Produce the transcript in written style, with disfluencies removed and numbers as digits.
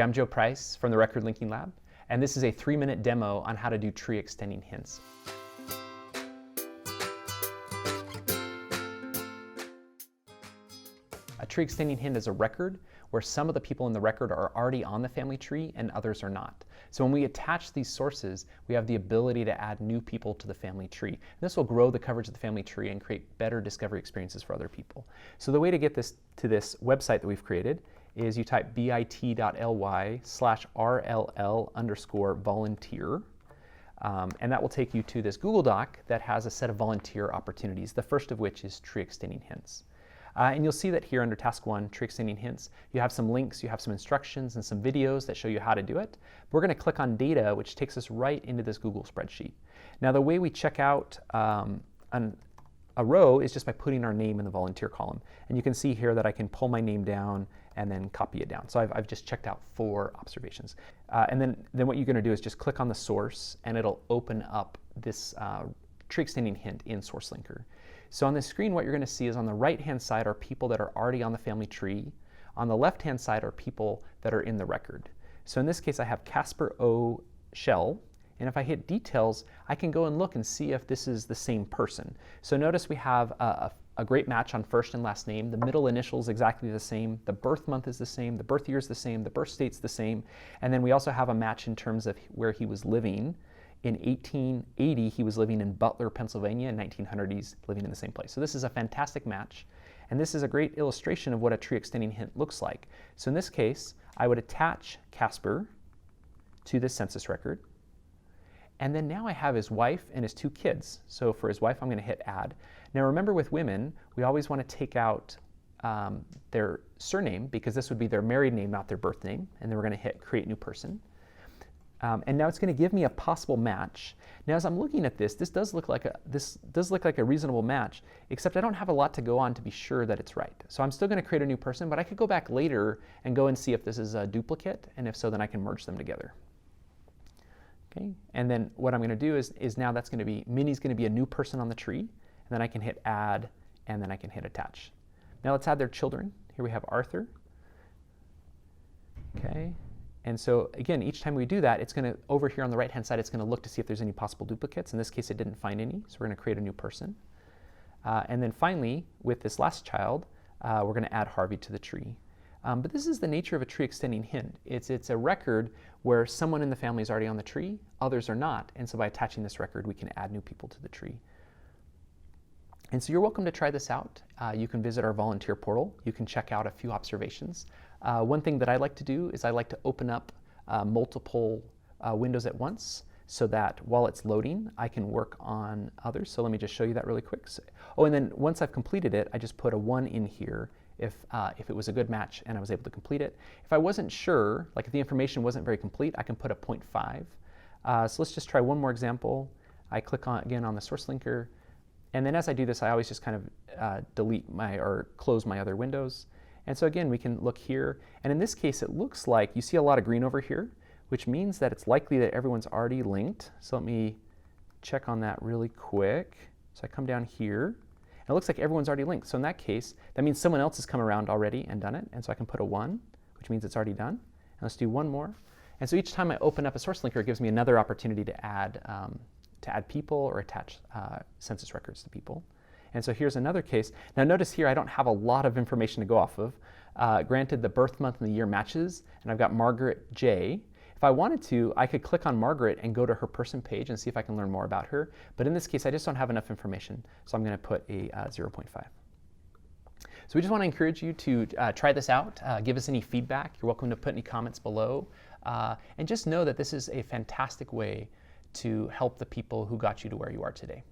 I'm Joe Price from the Record Linking Lab, and this is a 3-minute demo on how to do tree extending hints. A tree extending hint is a record where some of the people in the record are already on the family tree and others are not. So when we attach these sources, we have the ability to add new people to the family tree. And this will grow the coverage of the family tree and create better discovery experiences for other people. So the way to get this to this website that we've created is you type bit.ly/RLL_volunteer. And that will take you to this Google Doc that has a set of volunteer opportunities, the first of which is tree extending hints. And you'll see that here under Task 1, Tree Extending Hints, you have some links, you have some instructions, and some videos that show you how to do it. We're going to click on Data, which takes us right into this Google spreadsheet. Now, the way we check out a row is just by putting our name in the volunteer column. And you can see here that I can pull my name down and then copy it down. So I've just checked out 4 observations. And then what you're going to do is just click on the source, and it'll open up this tree extending hint in SourceLinker. So on the screen, what you're going to see is on the right-hand side are people that are already on the family tree. On the left-hand side are people that are in the record. So in this case, I have Casper O. Shell. And if I hit details, I can go and look and see if this is the same person. So notice we have a great match on first and last name. The middle initial is exactly the same. The birth month is the same. The birth year is the same. The birth state's the same. And then we also have a match in terms of where he was living. In 1880, he was living in Butler, Pennsylvania. In 1900, he's living in the same place. So this is a fantastic match. And this is a great illustration of what a tree extending hint looks like. So in this case, I would attach Casper to this census record. And then now I have his wife and his 2 kids. So for his wife, I'm going to hit Add. Now remember, with women, we always want to take out their surname, because this would be their married name, not their birth name. And then we're going to hit Create New Person. And now it's going to give me a possible match. Now, as I'm looking at this, this does look like a reasonable match, except I don't have a lot to go on to be sure that it's right. So I'm still going to create a new person, but I could go back later and go and see if this is a duplicate, and if so, then I can merge them together. Okay, and then what I'm going to do is now that's going to be, Minnie's going to be a new person on the tree, and then I can hit Add, and then I can hit Attach. Now let's add their children. Here we have Arthur. Okay. And so again, each time we do that, it's going to, over here on the right-hand side, it's going to look to see if there's any possible duplicates. In this case, it didn't find any, so we're going to create a new person. And then finally, with this last child, we're going to add Harvey to the tree. But this is the nature of a tree extending hint. It's a record where someone in the family is already on the tree, others are not. And so by attaching this record, we can add new people to the tree. And so you're welcome to try this out. You can visit our volunteer portal. You can check out a few observations. One thing that I like to do is I like to open up multiple windows at once, so that while it's loading, I can work on others. So let me just show you that really quick. Oh, and then once I've completed it, I just put a 1 in here if it was a good match and I was able to complete it. If I wasn't sure, like if the information wasn't very complete, I can put a 0.5. So let's just try one more example. I click again on the SourceLinker. And then as I do this, I always just kind of delete or close my other windows. And so again, we can look here. And in this case, it looks like you see a lot of green over here, which means that it's likely that everyone's already linked. So let me check on that really quick. So I come down here, and it looks like everyone's already linked. So in that case, that means someone else has come around already and done it. And so I can put a 1, which means it's already done. And let's do one more. And so each time I open up a SourceLinker, it gives me another opportunity to add people or attach census records to people. And so here's another case. Now notice here I don't have a lot of information to go off of. Granted, the birth month and the year matches, and I've got Margaret J. If I wanted to, I could click on Margaret and go to her person page and see if I can learn more about her. But in this case, I just don't have enough information, so I'm going to put a 0.5. So we just want to encourage you to try this out. Give us any feedback. You're welcome to put any comments below. And just know that this is a fantastic way to help the people who got you to where you are today.